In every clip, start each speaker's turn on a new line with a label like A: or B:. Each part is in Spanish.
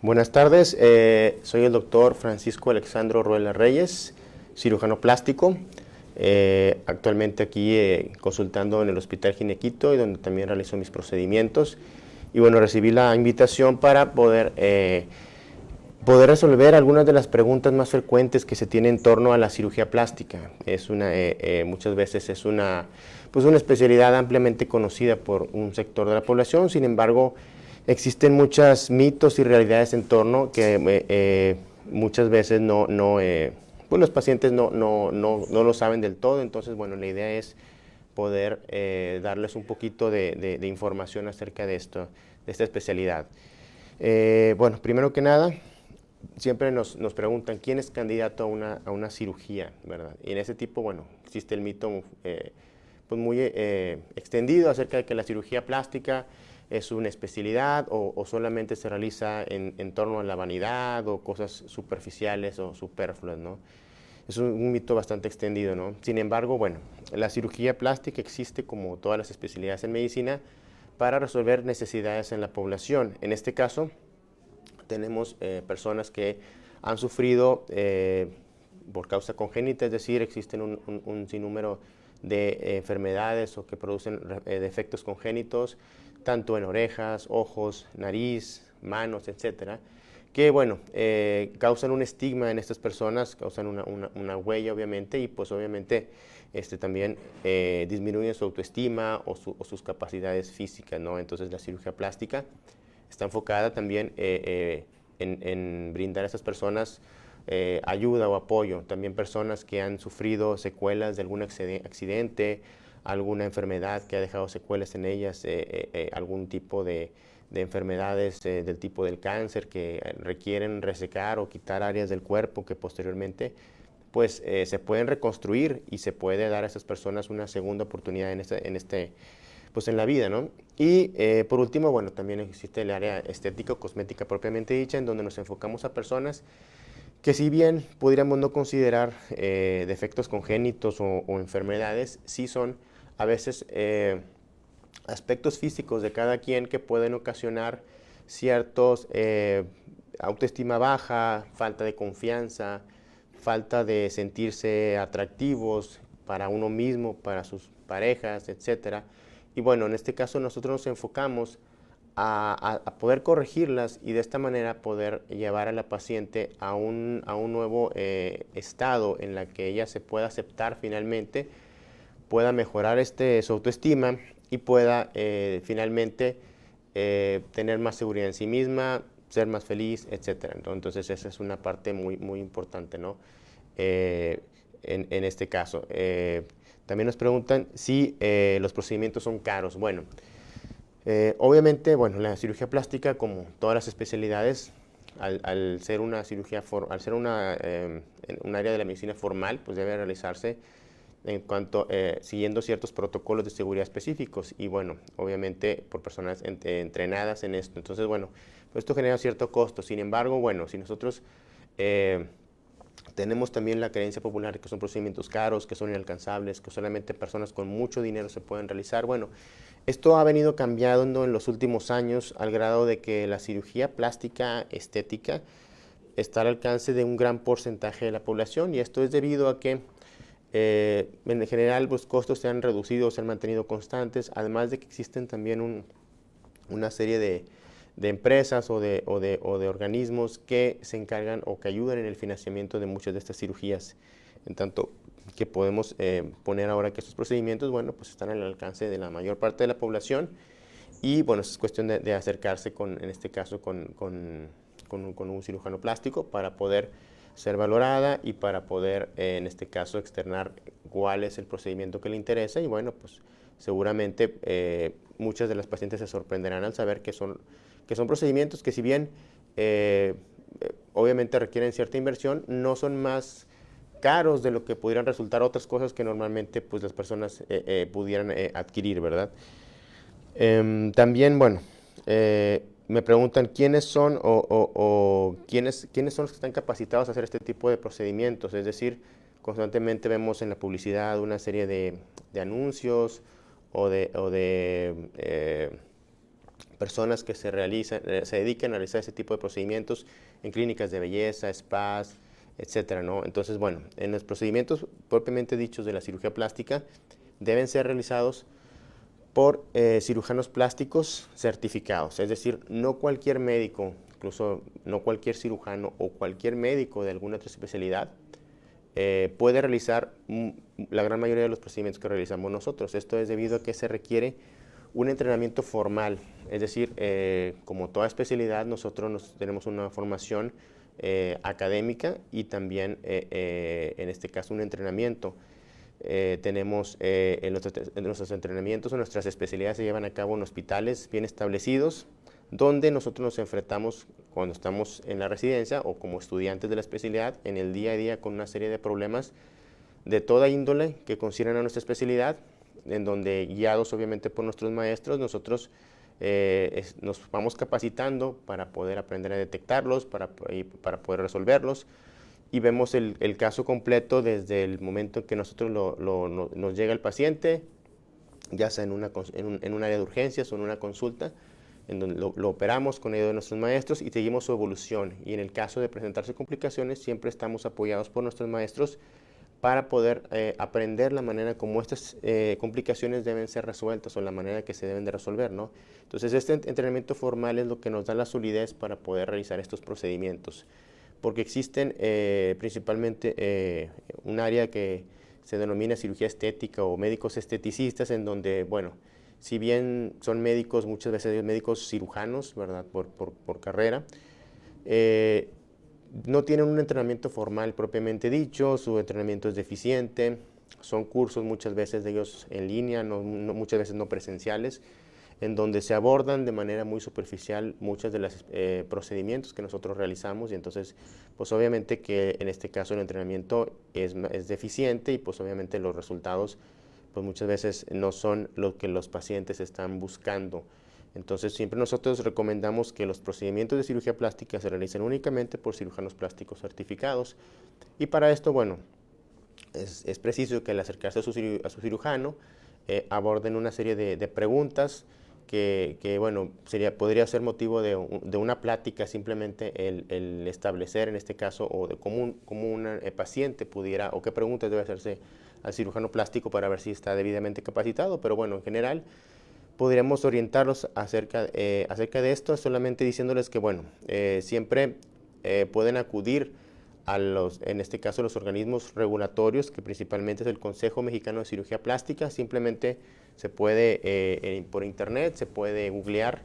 A: Buenas tardes, soy el doctor Francisco Alexandro Ruela Reyes, cirujano plástico, actualmente aquí consultando en el Hospital Ginequito y donde también realizo mis procedimientos. Y bueno, recibí la invitación para poder resolver algunas de las preguntas más frecuentes que se tienen en torno a la cirugía plástica. Muchas veces es pues una especialidad ampliamente conocida por un sector de la población. Sin embargo, existen muchos mitos y realidades en torno que muchas veces pues los pacientes no lo saben del todo. Entonces, bueno, la idea es poder darles un poquito de información acerca de esta especialidad. Bueno, primero que nada, siempre nos preguntan quién es candidato a una cirugía, ¿verdad? Y en ese tipo, bueno, existe el mito pues muy extendido acerca de que la cirugía plástica es una especialidad o solamente se realiza en torno a la vanidad o cosas superficiales o superfluas, ¿no? Es un mito bastante extendido, ¿no? Sin embargo, bueno, la cirugía plástica existe como todas las especialidades en medicina para resolver necesidades en la población. En este caso, tenemos personas que han sufrido por causa congénita, es decir, existen un sinnúmero de enfermedades o que producen defectos congénitos, tanto en orejas, ojos, nariz, manos, etcétera, que bueno, causan un estigma en estas personas, causan una huella obviamente y pues obviamente también disminuyen su autoestima o sus capacidades físicas, ¿no? Entonces la cirugía plástica está enfocada también en brindar a estas personas ayuda o apoyo. También personas que han sufrido secuelas de algún accidente, alguna enfermedad que ha dejado secuelas en ellas, algún tipo de enfermedades del tipo del cáncer que requieren resecar o quitar áreas del cuerpo que posteriormente pues se pueden reconstruir y se puede dar a esas personas una segunda oportunidad pues en la vida, ¿no? Y por último, bueno, también existe el área estética o cosmética propiamente dicha, en donde nos enfocamos a personas que si bien podríamos no considerar defectos congénitos o enfermedades, sí son a veces aspectos físicos de cada quien que pueden ocasionar ciertos autoestima baja, falta de confianza, falta de sentirse atractivos para uno mismo, para sus parejas, etcétera. Y bueno, en este caso nosotros nos enfocamos a poder corregirlas y de esta manera poder llevar a la paciente a un nuevo estado en la que ella se pueda aceptar finalmente, pueda mejorar su autoestima y pueda finalmente tener más seguridad en sí misma, ser más feliz, etc. Entonces esa es una parte muy importante, ¿no? En este caso. También nos preguntan si los procedimientos son caros. Bueno, obviamente, bueno, la cirugía plástica, como todas las especialidades, al ser una cirugía, al ser un área de la medicina formal, pues debe realizarse en cuanto siguiendo ciertos protocolos de seguridad específicos y bueno, obviamente por personas entrenadas en esto. Entonces, bueno, pues esto genera cierto costo. Sin embargo, bueno, si nosotros tenemos también la creencia popular de que son procedimientos caros, que son inalcanzables, que solamente personas con mucho dinero se pueden realizar. Bueno, esto ha venido cambiando en los últimos años al grado de que la cirugía plástica estética está al alcance de un gran porcentaje de la población y esto es debido a que en general los costos se han reducido, se han mantenido constantes, además de que existen también una serie de empresas o de organismos que se encargan o que ayudan en el financiamiento de muchas de estas cirugías. En tanto que podemos poner ahora que estos procedimientos, bueno, pues están al alcance de la mayor parte de la población y bueno, es cuestión de acercarse en este caso con un cirujano plástico para poder ser valorada y para poder en este caso externar cuál es el procedimiento que le interesa y bueno, pues seguramente muchas de las pacientes se sorprenderán al saber que son procedimientos que si bien obviamente requieren cierta inversión, no son más caros de lo que pudieran resultar otras cosas que normalmente pues las personas pudieran adquirir, ¿verdad? También, bueno, me preguntan quiénes son o quiénes son los que están capacitados a hacer este tipo de procedimientos. Es decir, constantemente vemos en la publicidad una serie de anuncios o de personas que se dedican a realizar ese tipo de procedimientos en clínicas de belleza, spas, etcétera, ¿no? Entonces, bueno, en los procedimientos propiamente dichos de la cirugía plástica deben ser realizados por cirujanos plásticos certificados, es decir, no cualquier médico, incluso no cualquier cirujano o cualquier médico de alguna otra especialidad puede realizar la gran mayoría de los procedimientos que realizamos nosotros. Esto es debido a que se requiere un entrenamiento formal, es decir, como toda especialidad, nosotros tenemos una formación académica y también, en este caso, un entrenamiento. Tenemos en nuestros entrenamientos o nuestras especialidades se llevan a cabo en hospitales bien establecidos, donde nosotros nos enfrentamos cuando estamos en la residencia o como estudiantes de la especialidad en el día a día con una serie de problemas de toda índole que conciernen a nuestra especialidad, en donde guiados obviamente por nuestros maestros, nosotros nos vamos capacitando para poder aprender a detectarlos, para poder resolverlos, y vemos el caso completo desde el momento en que nosotros nos llega el paciente, ya sea en un área de urgencias o en una consulta, en donde lo operamos con ayuda de nuestros maestros y seguimos su evolución. Y en el caso de presentarse complicaciones, siempre estamos apoyados por nuestros maestros para poder aprender la manera como estas complicaciones deben ser resueltas o la manera que se deben de resolver, ¿no? Entonces, este entrenamiento formal es lo que nos da la solidez para poder realizar estos procedimientos, porque existen principalmente un área que se denomina cirugía estética o médicos esteticistas, en donde, bueno, si bien son médicos, muchas veces médicos cirujanos, ¿verdad?, por carrera, no tienen un entrenamiento formal propiamente dicho, su entrenamiento es deficiente, son cursos muchas veces de ellos en línea, muchas veces no presenciales, en donde se abordan de manera muy superficial muchos de los procedimientos que nosotros realizamos, y entonces pues obviamente que en este caso el entrenamiento es deficiente y pues obviamente los resultados pues muchas veces no son lo que los pacientes están buscando. Entonces siempre nosotros recomendamos que los procedimientos de cirugía plástica se realicen únicamente por cirujanos plásticos certificados, y para esto, bueno, es preciso que al acercarse a su cirujano aborden una serie de preguntas que bueno, podría ser motivo de una plática, simplemente el establecer en este caso, o de cómo un paciente pudiera, o qué preguntas debe hacerse al cirujano plástico para ver si está debidamente capacitado. Pero bueno, en general podríamos orientarlos acerca de esto, solamente diciéndoles que bueno, siempre pueden acudir en este caso, los organismos regulatorios, que principalmente es el Consejo Mexicano de Cirugía Plástica. Simplemente se puede, por internet, se puede googlear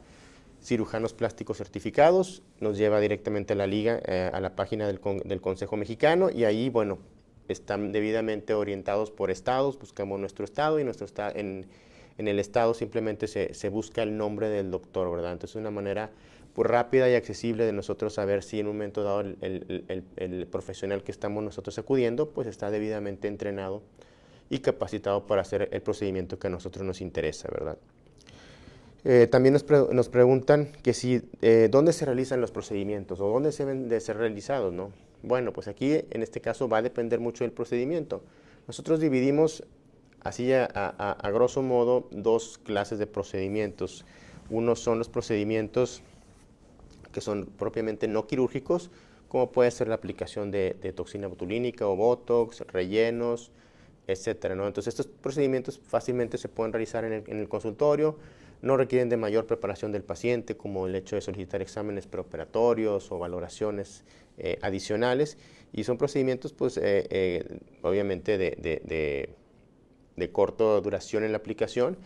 A: cirujanos plásticos certificados, nos lleva directamente a la liga, a la página del Consejo Mexicano, y ahí, bueno, están debidamente orientados por estados, buscamos nuestro estado, y en el estado simplemente se busca el nombre del doctor, ¿verdad? Entonces es una manera pues rápida y accesible de nosotros saber si en un momento dado el profesional que estamos nosotros acudiendo pues está debidamente entrenado y capacitado para hacer el procedimiento que a nosotros nos interesa, ¿verdad? También nos preguntan que si, ¿dónde se realizan los procedimientos o dónde se deben de ser realizados, ¿no? Bueno, pues aquí en este caso va a depender mucho del procedimiento. Nosotros dividimos así a grosso modo dos clases de procedimientos. Unos son los procedimientos que son propiamente no quirúrgicos, como puede ser la aplicación de toxina botulínica o botox, rellenos, etcétera, ¿no? Entonces estos procedimientos fácilmente se pueden realizar en el consultorio, no requieren de mayor preparación del paciente, como el hecho de solicitar exámenes preoperatorios o valoraciones adicionales, y son procedimientos pues obviamente de corta duración en la aplicación,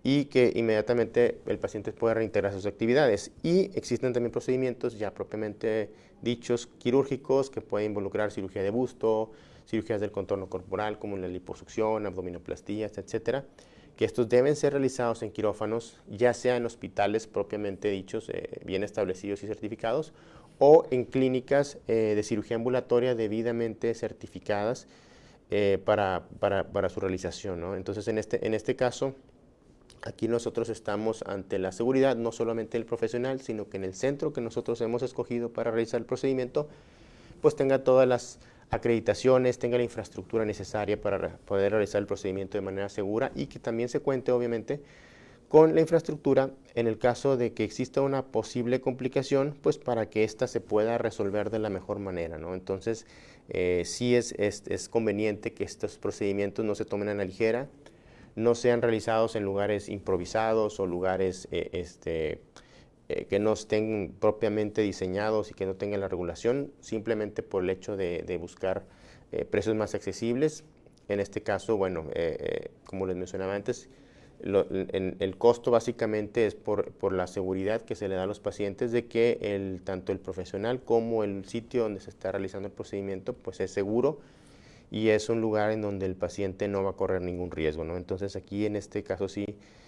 A: y que inmediatamente el paciente puede reintegrar sus actividades. Y existen también procedimientos ya propiamente dichos quirúrgicos, que pueden involucrar cirugía de busto, cirugías del contorno corporal como la liposucción, abdominoplastías, etcétera, que estos deben ser realizados en quirófanos, ya sea en hospitales propiamente dichos, bien establecidos y certificados, o en clínicas de cirugía ambulatoria debidamente certificadas para su realización, ¿no? Entonces en este caso, aquí nosotros estamos ante la seguridad no solamente del profesional, sino que en el centro que nosotros hemos escogido para realizar el procedimiento, pues tenga todas las acreditaciones, tenga la infraestructura necesaria para poder realizar el procedimiento de manera segura, y que también se cuente obviamente con la infraestructura en el caso de que exista una posible complicación, pues para que ésta se pueda resolver de la mejor manera, ¿no? Entonces, sí es conveniente que estos procedimientos no se tomen a la ligera, no sean realizados en lugares improvisados o lugares que no estén propiamente diseñados y que no tengan la regulación, simplemente por el hecho de buscar precios más accesibles. En este caso, bueno, como les mencionaba antes, el costo básicamente es por la seguridad que se le da a los pacientes de que tanto el profesional como el sitio donde se está realizando el procedimiento pues es seguro y es un lugar en donde el paciente no va a correr ningún riesgo, ¿no? Entonces aquí en este caso sí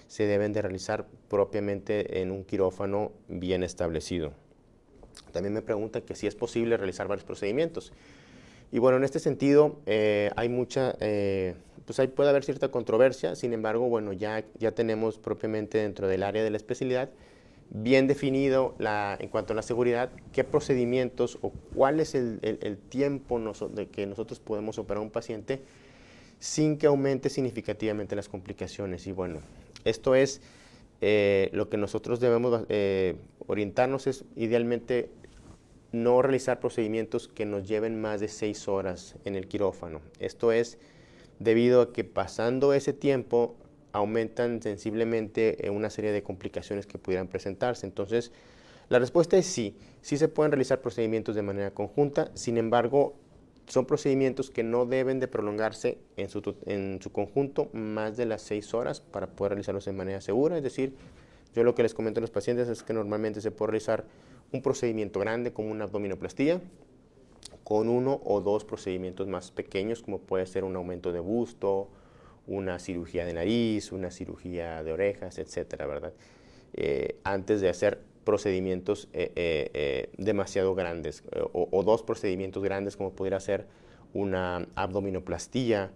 A: se deben de realizar propiamente en un quirófano bien establecido. También me pregunta que si es posible realizar varios procedimientos. Y bueno, en este sentido hay pues ahí puede haber cierta controversia, sin embargo, bueno, ya tenemos propiamente dentro del área de la especialidad bien definido en cuanto a la seguridad, qué procedimientos o cuál es el tiempo de que nosotros podemos operar a un paciente sin que aumente significativamente las complicaciones. Y bueno, esto es lo que nosotros debemos orientarnos es idealmente no realizar procedimientos que nos lleven más de 6 horas en el quirófano. Esto es debido a que pasando ese tiempo aumentan sensiblemente una serie de complicaciones que pudieran presentarse. Entonces, la respuesta es sí, sí se pueden realizar procedimientos de manera conjunta, sin embargo, son procedimientos que no deben de prolongarse en su conjunto más de las 6 horas para poder realizarlos de manera segura. Es decir, yo lo que les comento a los pacientes es que normalmente se puede realizar un procedimiento grande como una abdominoplastía con 1 o 2 procedimientos más pequeños como puede ser un aumento de busto, una cirugía de nariz, una cirugía de orejas, etcétera, ¿verdad? Antes de hacer procedimientos demasiado grandes o 2 procedimientos grandes como pudiera ser una abdominoplastía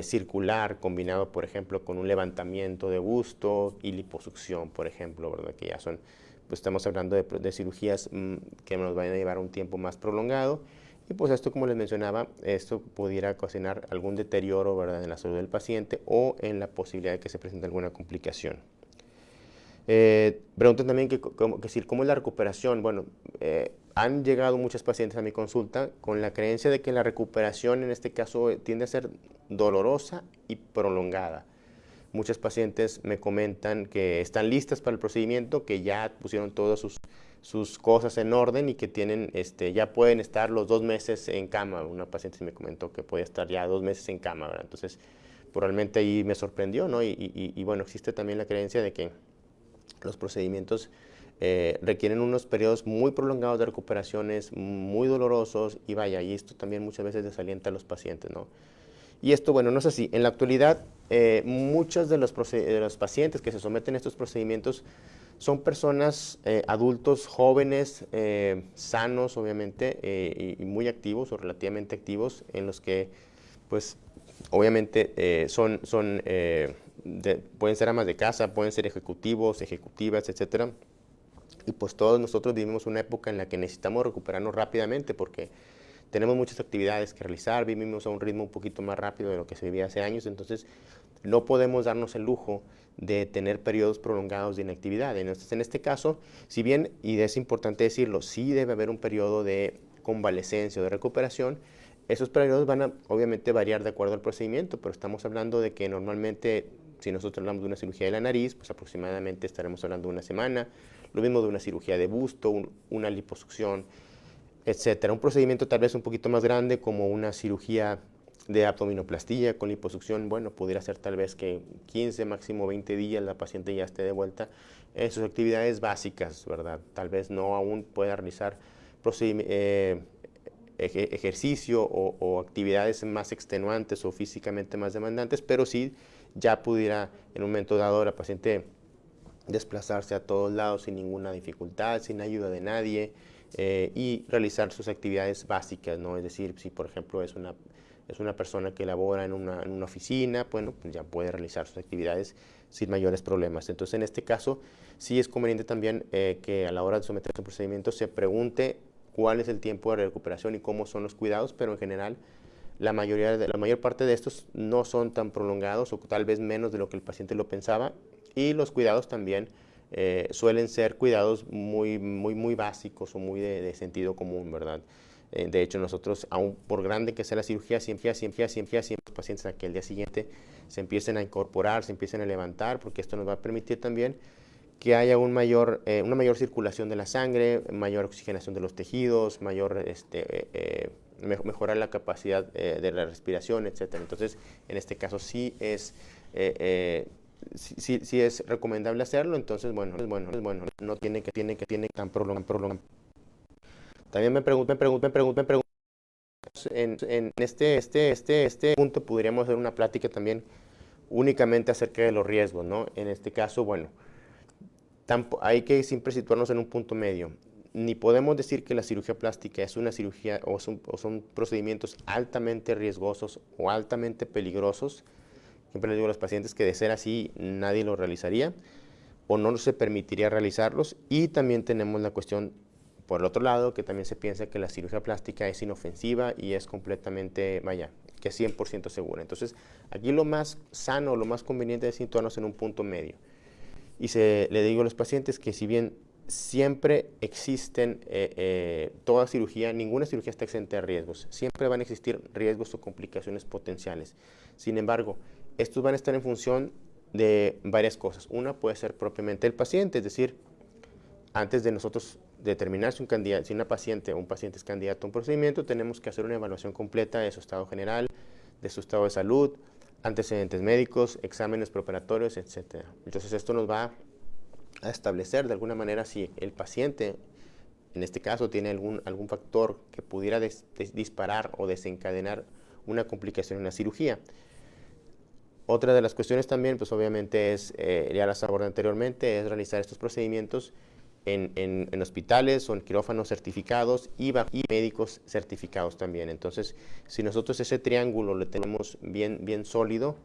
A: circular combinado, por ejemplo, con un levantamiento de busto y liposucción, por ejemplo, ¿verdad? Que ya son, pues estamos hablando de cirugías que nos van a llevar un tiempo más prolongado. Y pues esto, como les mencionaba, esto pudiera ocasionar algún deterioro, ¿verdad?, en la salud del paciente o en la posibilidad de que se presente alguna complicación. Preguntan también cómo es la recuperación. Bueno, han llegado muchos pacientes a mi consulta con la creencia de que la recuperación en este caso tiende a ser dolorosa y prolongada. Muchos pacientes me comentan que están listas para el procedimiento, que ya pusieron todas sus cosas en orden y que ya pueden estar los 2 meses en cama. Una paciente me comentó que podía estar ya 2 meses en cama, ¿verdad? Entonces, probablemente ahí me sorprendió, ¿no? Y bueno, existe también la creencia de que los procedimientos requieren unos periodos muy prolongados de recuperaciones, muy dolorosos, y vaya, y esto también muchas veces desalienta a los pacientes, ¿no? Y esto, bueno, no es así. En la actualidad, muchos de los pacientes que se someten a estos procedimientos son personas, adultos jóvenes, sanos, obviamente, y muy activos o relativamente activos, en los que, pues, obviamente, pueden ser amas de casa, pueden ser ejecutivos, ejecutivas, etcétera. Y pues todos nosotros vivimos una época en la que necesitamos recuperarnos rápidamente porque tenemos muchas actividades que realizar, vivimos a un ritmo un poquito más rápido de lo que se vivía hace años, entonces no podemos darnos el lujo de tener periodos prolongados de inactividad. Entonces, en este caso, si bien, y es importante decirlo, sí debe haber un periodo de convalescencia o de recuperación, esos periodos van a obviamente variar de acuerdo al procedimiento, pero estamos hablando de que normalmente, si nosotros hablamos de una cirugía de la nariz, pues aproximadamente estaremos hablando de una semana, lo mismo de una cirugía de busto, una liposucción, etcétera. Un procedimiento tal vez un poquito más grande como una cirugía de abdominoplastía con liposucción, bueno, pudiera ser tal vez que 15, máximo 20 días la paciente ya esté de vuelta en sus actividades básicas, ¿verdad? Tal vez no aún pueda realizar ejercicio o actividades más extenuantes o físicamente más demandantes, pero sí ya pudiera en un momento dado la paciente desplazarse a todos lados sin ninguna dificultad, sin ayuda de nadie, y realizar sus actividades básicas, ¿no? Es decir, si por ejemplo es una persona que labora en una oficina, bueno, pues ya puede realizar sus actividades sin mayores problemas. Entonces, en este caso, sí es conveniente también que a la hora de someterse a un procedimiento se pregunte cuál es el tiempo de recuperación y cómo son los cuidados, pero en general la mayor parte de estos no son tan prolongados o tal vez menos de lo que el paciente lo pensaba, Y los cuidados también suelen ser cuidados muy básicos o muy de sentido común, ¿verdad? De hecho, nosotros, aún por grande que sea la cirugía, siempre los pacientes a que el día siguiente se empiecen a incorporar, se empiecen a levantar, porque esto nos va a permitir también que haya una mayor circulación de la sangre, mayor oxigenación de los tejidos, mejorar la capacidad de la respiración, etc. Entonces, en este caso sí es recomendable hacerlo. Entonces, bueno, no tiene tan prolongado. También me preguntan, en este punto podríamos hacer una plática también únicamente acerca de los riesgos, ¿no? En este caso, bueno, hay que siempre situarnos en un punto medio. Ni podemos decir que la cirugía plástica es una cirugía o son procedimientos altamente riesgosos o altamente peligrosos. Siempre les digo a los pacientes que de ser así nadie lo realizaría o no se permitiría realizarlos. Y también tenemos la cuestión, por el otro lado, que también se piensa que la cirugía plástica es inofensiva y es completamente, que es 100% segura. Entonces, aquí lo más sano, lo más conveniente es situarnos en un punto medio. Y le digo a los pacientes que si bien siempre existen toda cirugía, ninguna cirugía está exenta de riesgos. Siempre van a existir riesgos o complicaciones potenciales. Sin embargo, estos van a estar en función de varias cosas. Una puede ser propiamente el paciente, es decir, antes de nosotros determinar si una paciente o un paciente es candidato a un procedimiento, tenemos que hacer una evaluación completa de su estado general, de su estado de salud, antecedentes médicos, exámenes preoperatorios, etc. Entonces esto nos va a establecer de alguna manera si el paciente, en este caso, tiene algún factor que pudiera disparar o desencadenar una complicación en la cirugía. Otra de las cuestiones también, pues obviamente es, ya las abordé anteriormente, es realizar estos procedimientos en hospitales o en quirófanos certificados y médicos certificados también. Entonces, si nosotros ese triángulo lo tenemos bien sólido,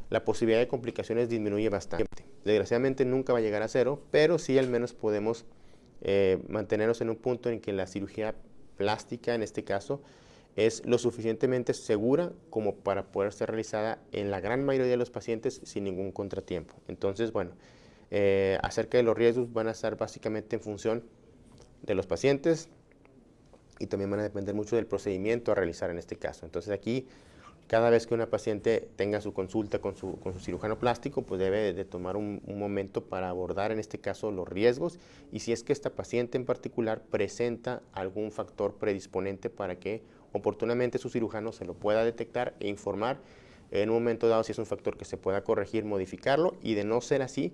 A: la posibilidad de complicaciones disminuye bastante. Desgraciadamente nunca va a llegar a cero, pero sí al menos podemos mantenernos en un punto en que la cirugía plástica, en este caso, es lo suficientemente segura como para poder ser realizada en la gran mayoría de los pacientes sin ningún contratiempo. Entonces, bueno, acerca de los riesgos van a estar básicamente en función de los pacientes y también van a depender mucho del procedimiento a realizar en este caso. Entonces aquí, cada vez que una paciente tenga su consulta con su cirujano plástico, pues debe de tomar un momento para abordar en este caso los riesgos y si es que esta paciente en particular presenta algún factor predisponente para que oportunamente su cirujano se lo pueda detectar e informar en un momento dado si es un factor que se pueda corregir, modificarlo y de no ser así,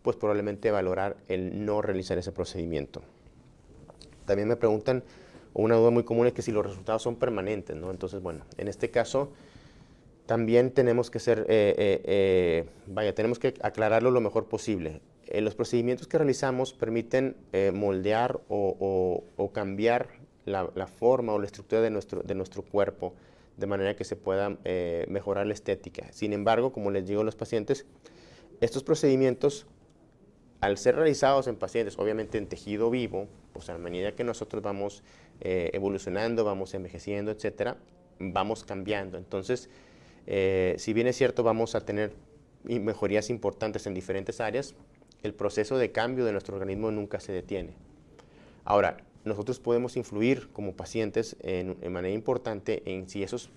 A: pues probablemente valorar el no realizar ese procedimiento. También me preguntan, una duda muy común es que si los resultados son permanentes, ¿no? Entonces, bueno, en este caso también tenemos que tenemos que aclararlo lo mejor posible. Los procedimientos que realizamos permiten moldear o cambiar la forma o la estructura de nuestro cuerpo de manera que se pueda mejorar la estética. Sin embargo, como les digo a los pacientes, estos procedimientos, al ser realizados en pacientes, obviamente en tejido vivo, pues a medida que nosotros vamos evolucionando, vamos envejeciendo, etcétera, vamos cambiando. Entonces, si bien es cierto, vamos a tener mejorías importantes en diferentes áreas, el proceso de cambio de nuestro organismo nunca se detiene. Ahora, nosotros podemos influir como pacientes en manera importante en si esos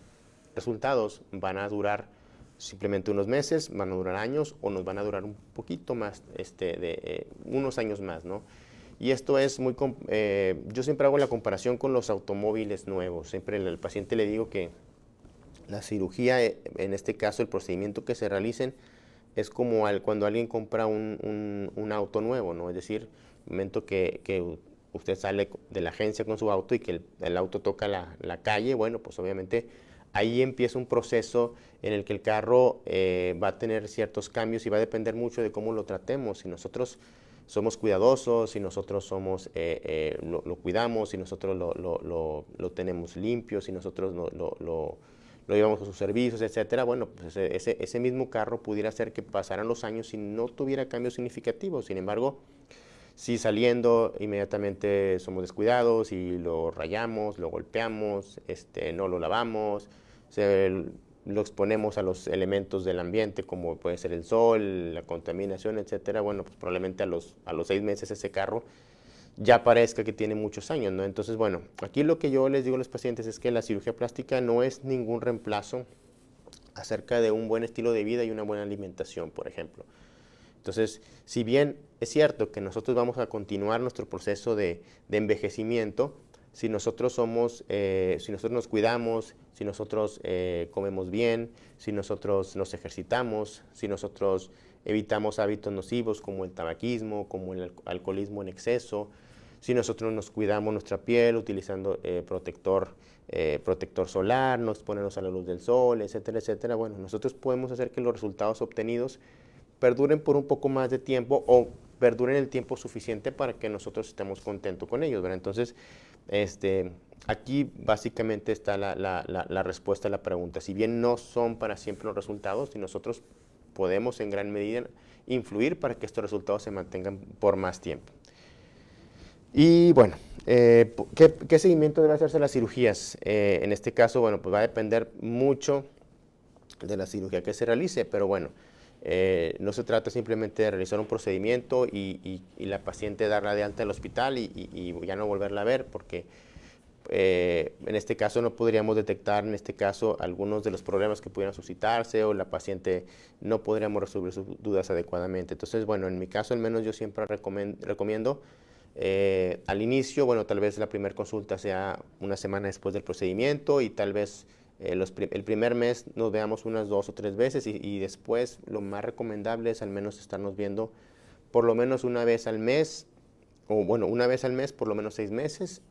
A: resultados van a durar simplemente unos meses, van a durar años o nos van a durar un poquito más, unos años más, ¿no? Y esto es yo siempre hago la comparación con los automóviles nuevos. Siempre al paciente le digo que la cirugía, en este caso el procedimiento que se realicen, es como cuando alguien compra un auto nuevo, ¿no? Es decir, el momento que usted sale de la agencia con su auto y que el auto toca la calle, bueno, pues obviamente ahí empieza un proceso en el que el carro va a tener ciertos cambios y va a depender mucho de cómo lo tratemos. Si nosotros somos cuidadosos, si nosotros lo cuidamos, si nosotros lo tenemos limpio, si nosotros lo llevamos a sus servicios, etcétera, bueno, pues ese mismo carro pudiera hacer que pasaran los años y no tuviera cambios significativos. Sin embargo, si saliendo inmediatamente somos descuidados y lo rayamos, lo golpeamos, no lo lavamos, lo exponemos a los elementos del ambiente, como puede ser el sol, la contaminación, etcétera, bueno, pues probablemente a los 6 meses ese carro ya parezca que tiene muchos años, ¿no? Entonces, bueno, aquí lo que yo les digo a los pacientes es que la cirugía plástica no es ningún reemplazo acerca de un buen estilo de vida y una buena alimentación, por ejemplo. Entonces, si bien es cierto que nosotros vamos a continuar nuestro proceso de envejecimiento, si nosotros nos cuidamos, si nosotros comemos bien, si nosotros nos ejercitamos, si nosotros evitamos hábitos nocivos como el tabaquismo, como el alcoholismo en exceso, si nosotros nos cuidamos nuestra piel utilizando protector solar, no exponernos a la luz del sol, etcétera, etcétera, bueno, nosotros podemos hacer que los resultados obtenidos perduren por un poco más de tiempo o perduren el tiempo suficiente para que nosotros estemos contentos con ellos, ¿verdad? Entonces, aquí básicamente está la respuesta a la pregunta. Si bien no son para siempre los resultados, y nosotros podemos en gran medida influir para que estos resultados se mantengan por más tiempo. Y bueno, ¿qué seguimiento debe hacerse a las cirugías? En este caso, bueno, pues va a depender mucho de la cirugía que se realice, pero bueno, no se trata simplemente de realizar un procedimiento y la paciente darla de alta al hospital y ya no volverla a ver, porque en este caso no podríamos detectar en este caso algunos de los problemas que pudieran suscitarse o la paciente no podríamos resolver sus dudas adecuadamente. Entonces, bueno, en mi caso al menos yo siempre recomiendo al inicio, bueno, tal vez la primera consulta sea una semana después del procedimiento y tal vez el primer mes nos veamos unas 2 o 3 veces y después lo más recomendable es al menos estarnos viendo por lo menos una vez al mes, o bueno, una vez al mes por lo menos 6 meses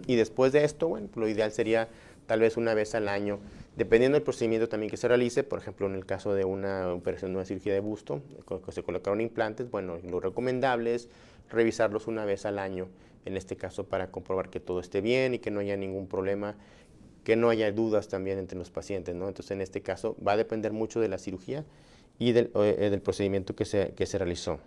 A: y después de esto, bueno, lo ideal sería tal vez una vez al año, dependiendo del procedimiento también que se realice. Por ejemplo, en el caso de una operación de una cirugía de busto, que se colocaron implantes, bueno, lo recomendable es revisarlos una vez al año, en este caso para comprobar que todo esté bien y que no haya ningún problema, que no haya dudas también entre los pacientes, ¿no? Entonces, en este caso va a depender mucho de la cirugía y del procedimiento que se realizó.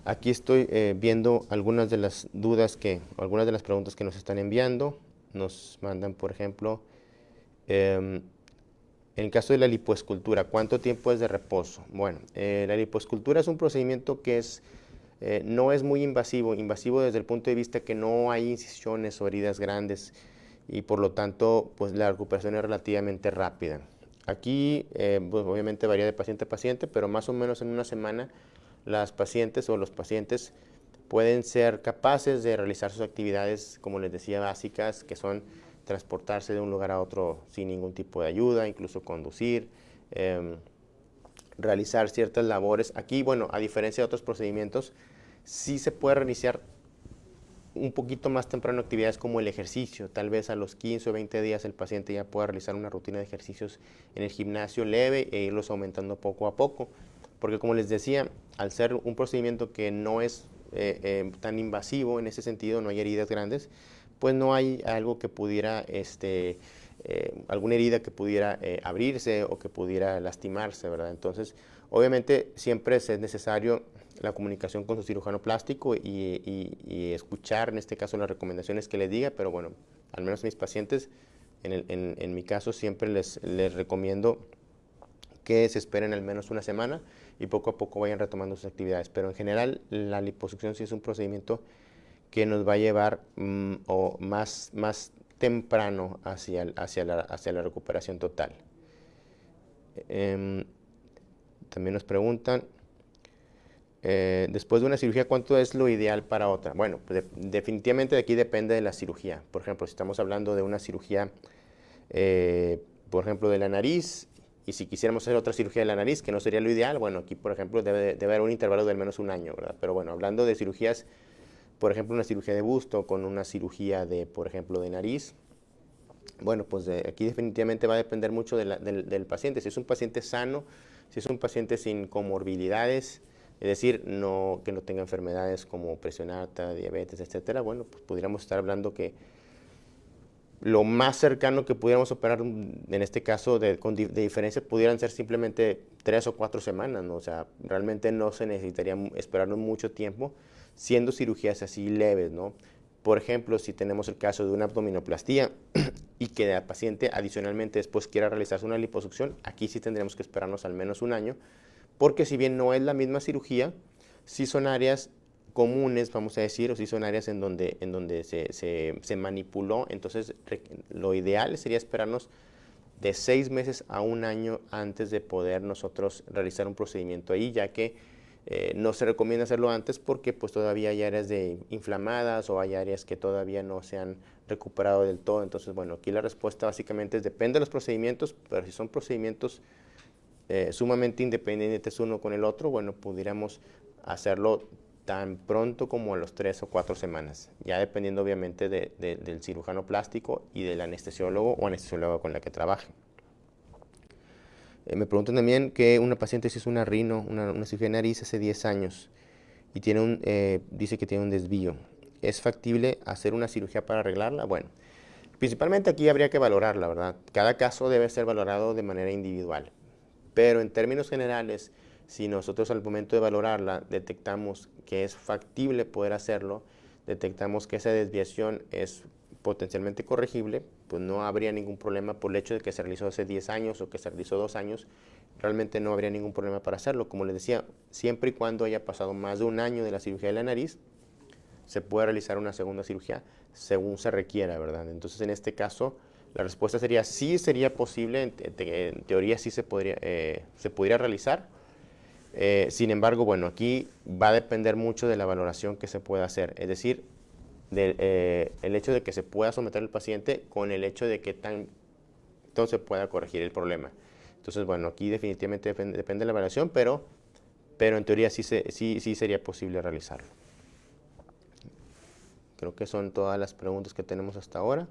A: Aquí estoy viendo algunas de las dudas algunas de las preguntas que nos están enviando. Nos mandan, por ejemplo, en el caso de la lipoescultura, ¿cuánto tiempo es de reposo? Bueno, la lipoescultura es un procedimiento que no es muy invasivo desde el punto de vista que no hay incisiones o heridas grandes y por lo tanto pues la recuperación es relativamente rápida. Aquí pues, obviamente varía de paciente a paciente, pero más o menos en una semana las pacientes o los pacientes pueden ser capaces de realizar sus actividades, como les decía, básicas, que son transportarse de un lugar a otro sin ningún tipo de ayuda, incluso conducir, realizar ciertas labores. Aquí, bueno, a diferencia de otros procedimientos, sí se puede realizar un poquito más temprano actividades como el ejercicio. Tal vez a los 15 o 20 días el paciente ya pueda realizar una rutina de ejercicios en el gimnasio leve e irlos aumentando poco a poco. Porque como les decía, al ser un procedimiento que no es tan invasivo en ese sentido, no hay heridas grandes, pues no hay algo que pudiera, alguna herida que pudiera abrirse o que pudiera lastimarse, ¿verdad? Entonces, obviamente siempre es necesario la comunicación con su cirujano plástico y escuchar, en este caso, las recomendaciones que les diga, pero bueno, al menos a mis pacientes, en mi caso, siempre les recomiendo que se esperen al menos una semana y poco a poco vayan retomando sus actividades. Pero en general, la liposucción sí es un procedimiento que nos va a llevar más temprano hacia la recuperación total. También nos preguntan, después de una cirugía, ¿cuánto es lo ideal para otra? Bueno, pues definitivamente de aquí depende de la cirugía. Por ejemplo, si estamos hablando de una cirugía, por ejemplo, de la nariz, y si quisiéramos hacer otra cirugía de la nariz, que no sería lo ideal, bueno, aquí, por ejemplo, debe haber un intervalo de al menos un año, ¿verdad? Pero bueno, hablando de cirugías, por ejemplo, una cirugía de busto con una cirugía por ejemplo, de nariz, bueno, pues aquí definitivamente va a depender mucho del paciente. Si es un paciente sano, si es un paciente sin comorbilidades, es decir, que no tenga enfermedades como presión alta, diabetes, etcétera, bueno, pues podríamos estar hablando que lo más cercano que pudiéramos operar, en este caso de diferencia, pudieran ser simplemente 3 o 4 semanas, ¿no? O sea, realmente no se necesitaría esperarnos mucho tiempo, siendo cirugías así leves, ¿no? Por ejemplo, si tenemos el caso de una abdominoplastía, y que la paciente adicionalmente después quiera realizarse una liposucción, aquí sí tendremos que esperarnos al menos un año, porque si bien no es la misma cirugía, sí son áreas comunes, vamos a decir, o sí son áreas en donde se manipuló. Entonces lo ideal sería esperarnos de 6 meses a un año antes de poder nosotros realizar un procedimiento ahí, ya que no se recomienda hacerlo antes porque pues todavía hay áreas inflamadas o hay áreas que todavía no se han recuperado del todo. Entonces, bueno, aquí la respuesta básicamente es depende de los procedimientos, pero si son procedimientos sumamente independientes uno con el otro, bueno, pudiéramos hacerlo tan pronto como a los 3 o 4 semanas, ya dependiendo obviamente del cirujano plástico y del anestesiólogo o anestesióloga con la que trabaje. Me preguntan también que una paciente se hizo una cirugía de nariz hace 10 años y dice que tiene un desvío. ¿Es factible hacer una cirugía para arreglarla? Bueno, principalmente aquí habría que valorarla, ¿verdad? Cada caso debe ser valorado de manera individual. Pero en términos generales, si nosotros al momento de valorarla detectamos que es factible poder hacerlo, detectamos que esa desviación es potencialmente corregible, pues no habría ningún problema por el hecho de que se realizó hace 10 años o que se realizó 2 años, realmente no habría ningún problema para hacerlo. Como les decía, siempre y cuando haya pasado más de un año de la cirugía de la nariz, se puede realizar una segunda cirugía según se requiera, ¿verdad? Entonces, en este caso, la respuesta sería sí, sería posible, en teoría sí se podría realizar. Sin embargo, bueno, aquí va a depender mucho de la valoración que se pueda hacer, es decir, el hecho de que se pueda someter al paciente con el hecho de que tanto se pueda corregir el problema. Entonces, bueno, aquí definitivamente depende de la valoración, pero en teoría sí sería posible realizarlo. Creo que son todas las preguntas que tenemos hasta ahora.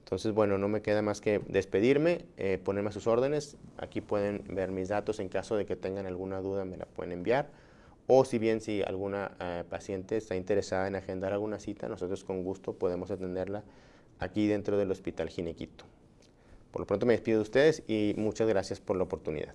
A: Entonces, bueno, no me queda más que despedirme, ponerme a sus órdenes. Aquí pueden ver mis datos en caso de que tengan alguna duda, me la pueden enviar. O si alguna paciente está interesada en agendar alguna cita, nosotros con gusto podemos atenderla aquí dentro del Hospital Ginequito. Por lo pronto me despido de ustedes y muchas gracias por la oportunidad.